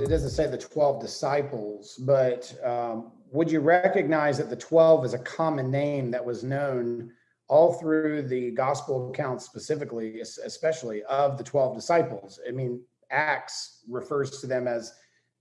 doesn't say the 12 disciples, but would you recognize that the 12 is a common name that was known all through the gospel accounts, specifically, especially of the 12 disciples? I mean, Acts refers to them as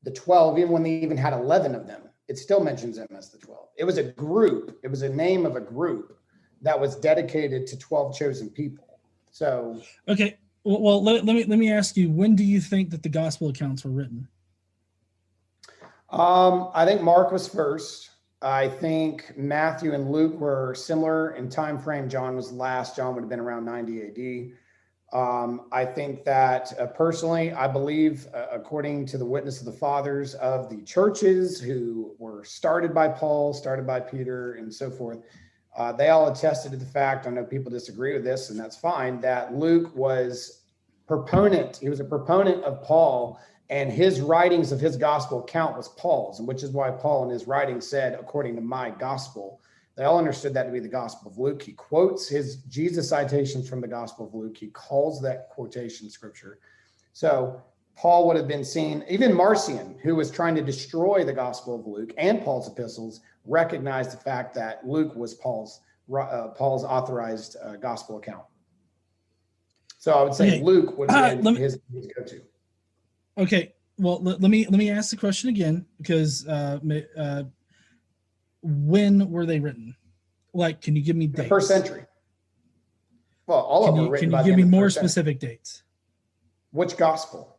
the 12, even when they even had 11 of them. It still mentions them as the 12. It was a group. It was a name of a group that was dedicated to 12 chosen people. So, okay. Well, let me ask you, when do you think that the gospel accounts were written? I think Mark was first. I think Matthew and Luke were similar in time frame. John was last. John would have been around 90 AD. I think that personally, I believe, according to the witness of the fathers of the churches who were started by Paul, started by Peter, and so forth, they all attested to the fact, I know people disagree with this, and that's fine, that Luke was he was a proponent of Paul, and his writings of his gospel account was Paul's, and which is why Paul in his writing said, according to my gospel. They all understood that to be the gospel of Luke. He quotes his Jesus citations from the gospel of Luke. He calls that quotation scripture. So Paul would have been seen, even Marcion, who was trying to destroy the gospel of Luke and Paul's epistles, recognized the fact that Luke was Paul's authorized gospel account. So I would say Luke would have been his go-to. Okay, well, let me ask the question again, because when were they written? Like, can you give me dates? The first century. Well, all of them were written by the end of the first century. Can you give me more specific dates? Which gospel?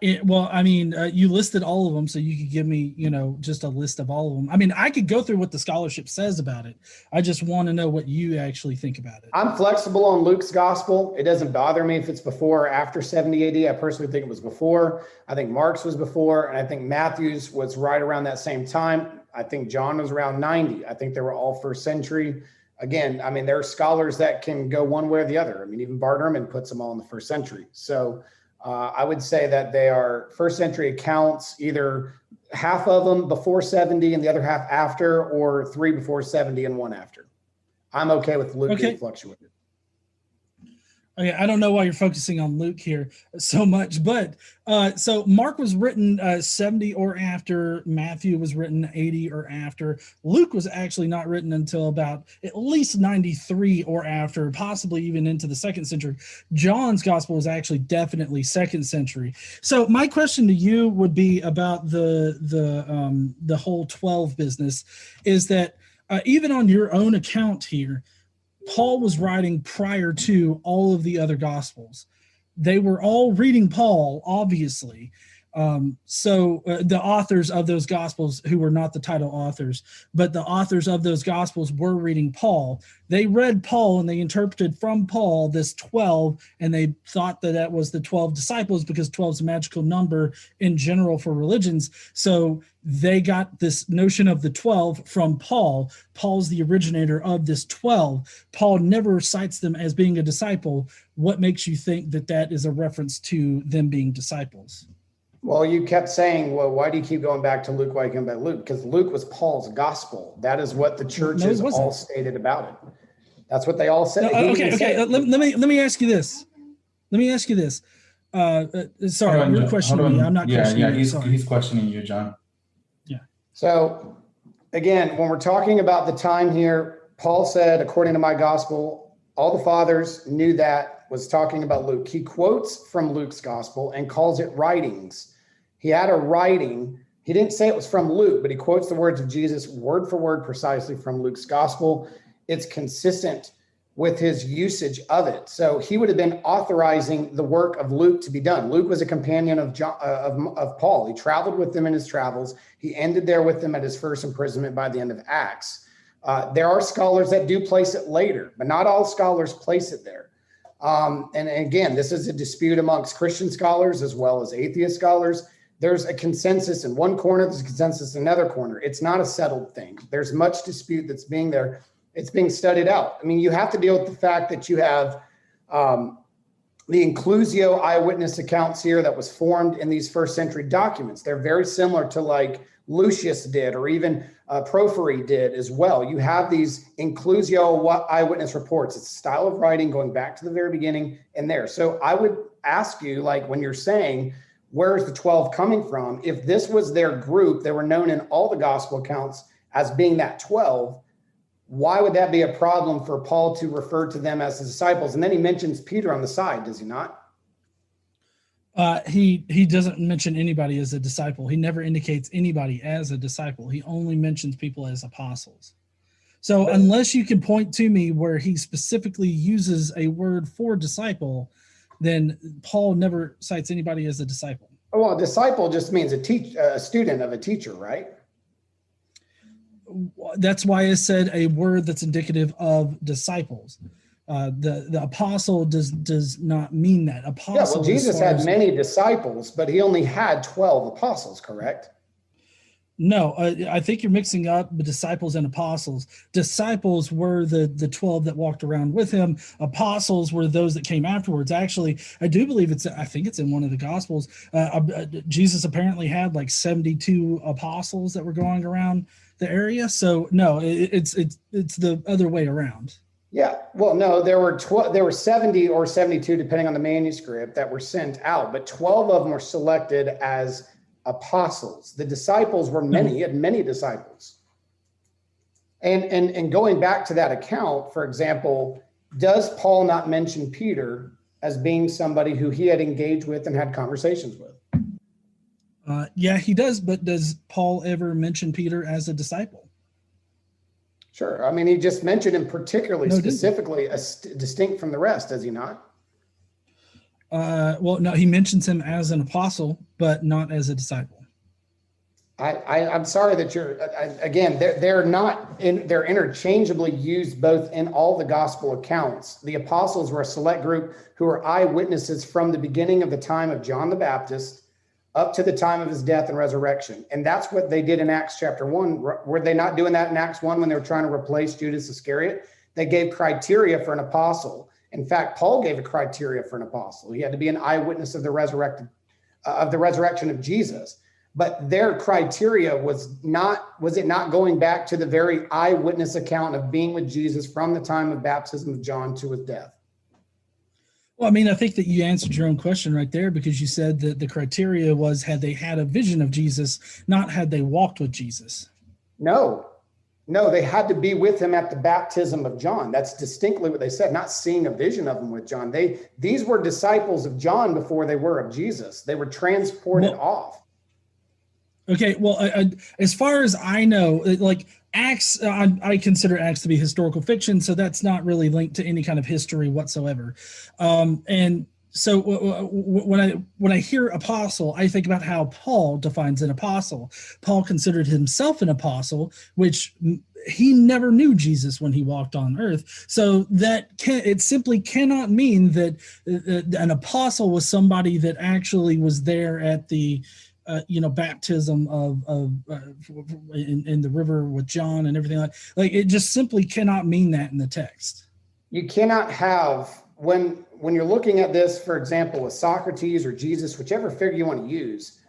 You listed all of them, so you could give me, just a list of all of them. I mean, I could go through what the scholarship says about it. I just want to know what you actually think about it. I'm flexible on Luke's gospel. It doesn't bother me if it's before or after 70 AD. I personally think it was before. I think Mark's was before, and I think Matthew's was right around that same time. I think John was around 90. I think they were all first century. Again, I mean, there are scholars that can go one way or the other. I mean, even Bart Ehrman puts them all in the first century. So I would say that they are first century accounts, either half of them before 70 and the other half after, or 3 before 70 and 1 after. I'm okay with Luke being fluctuated. Okay, I don't know why you're focusing on Luke here so much, but so Mark was written 70 or after, Matthew was written 80 or after. Luke was actually not written until about at least 93 or after, possibly even into the 2nd century. John's gospel was actually definitely 2nd century. So my question to you would be about the whole 12 business, is that even on your own account here, Paul was writing prior to all of the other gospels. They were all reading Paul, obviously. So the authors of those gospels, who were not the title authors, but the authors of those gospels were reading Paul. They read Paul and they interpreted from Paul this 12, and they thought that that was the 12 disciples, because 12 is a magical number in general for religions. So they got this notion of the 12 from Paul. Paul's the originator of this 12. Paul never cites them as being a disciple. What makes you think that that is a reference to them being disciples? Well, you kept saying, well, why do you keep going back to Luke? Why you come back to Luke? Because Luke was Paul's gospel. That is what the churches all stated about it. That's what they all said. Let me ask you this. Sorry, you're questioning me. I'm not questioning you. He's questioning you, John. Yeah. So, again, when we're talking about the time here, Paul said, according to my gospel, all the fathers knew that, was talking about Luke. He quotes from Luke's gospel and calls it writings. He had a writing. He didn't say it was from Luke, but he quotes the words of Jesus word for word precisely from Luke's gospel. It's consistent with his usage of it. So he would have been authorizing the work of Luke to be done. Luke was a companion of Paul. He traveled with them in his travels. He ended there with them at his first imprisonment by the end of Acts. There are scholars that do place it later, but not all scholars place it there. And again, this is a dispute amongst Christian scholars as well as atheist scholars. There's a consensus in one corner, there's a consensus in another corner. It's not a settled thing. There's much dispute that's being there. It's being studied out. I mean, you have to deal with the fact that you have the inclusio eyewitness accounts here that was formed in these first century documents. They're very similar to like Lucius did, or even Porphyry did as well. You have these inclusio eyewitness reports. It's a style of writing going back to the very beginning and there. So I would ask you, like, when you're saying, where is the 12 coming from? If this was their group, they were known in all the gospel accounts as being that 12. Why would that be a problem for Paul to refer to them as the disciples? And then he mentions Peter on the side, does he not? He doesn't mention anybody as a disciple. He never indicates anybody as a disciple. He only mentions people as apostles. So unless you can point to me where he specifically uses a word for disciple, then Paul never cites anybody as a disciple. Well, a disciple just means a student of a teacher, right? That's why I said a word that's indicative of disciples. The apostle does not mean that. Apostle. Yeah, well, Jesus had many disciples, but he only had 12 apostles, correct? No, I think you're mixing up the disciples and apostles. Disciples were the 12 that walked around with him. Apostles were those that came afterwards. Actually, I do believe I think it's in one of the Gospels. Jesus apparently had like 72 apostles that were going around the area. So no, it's the other way around. Yeah, well, no, there were 70 or 72, depending on the manuscript, that were sent out, but 12 of them were selected as apostles. The disciples were many, he had many disciples. And going back to that account, for example, does Paul not mention Peter as being somebody who he had engaged with and had conversations with? Yeah, he does, but does Paul ever mention Peter as a disciple? Sure. I mean, he just mentioned him particularly, specifically, distinct from the rest, does he not? Well, no, he mentions him as an apostle, but not as a disciple. I'm sorry that they're interchangeably used both in all the gospel accounts. The apostles were a select group who were eyewitnesses from the beginning of the time of John the Baptist up to the time of his death and resurrection. And that's what they did in Acts chapter 1. Were they not doing that in Acts 1 when they were trying to replace Judas Iscariot? They gave criteria for an apostle. In fact, Paul gave a criteria for an apostle. He had to be an eyewitness of the resurrection of Jesus. But their criteria was it not going back to the very eyewitness account of being with Jesus from the time of baptism of John to his death? Well, I mean, I think that you answered your own question right there, because you said that the criteria was had they had a vision of Jesus, not had they walked with Jesus. No, they had to be with him at the baptism of John. That's distinctly what they said, not seeing a vision of him with John. These were disciples of John before they were of Jesus. They were transported off. Okay, well, as far as I know, like Acts, I consider Acts to be historical fiction, so that's not really linked to any kind of history whatsoever. And so when I hear apostle, I think about how Paul defines an apostle. Paul considered himself an apostle, which he never knew Jesus when he walked on earth. So it simply cannot mean that an apostle was somebody that actually was there at the baptism in the river with John and everything like it just simply cannot mean that in the text. You cannot have when you're looking at this, for example, with Socrates or Jesus, whichever figure you want to use,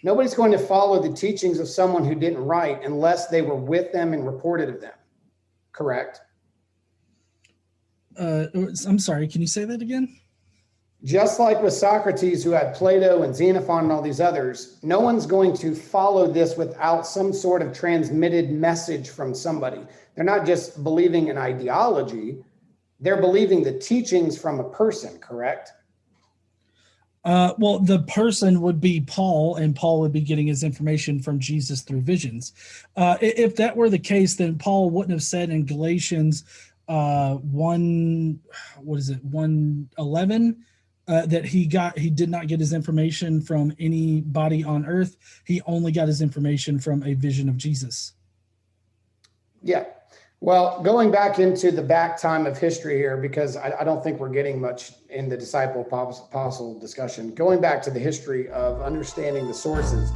nobody's going to follow the teachings of someone who didn't write unless they were with them and reported of them. Correct? I'm sorry, can you say that again? Just like with Socrates, who had Plato and Xenophon and all these others, no one's going to follow this without some sort of transmitted message from somebody. They're not just believing an ideology, they're believing the teachings from a person, correct? Well, the person would be Paul, and Paul would be getting his information from Jesus through visions. If that were the case, then Paul wouldn't have said in Galatians 1:11, that he did not get his information from anybody on earth. He only got his information from a vision of Jesus. Yeah. Well, going back into the back time of history here, because I don't think we're getting much in the disciple apostle discussion, going back to the history of understanding the sources.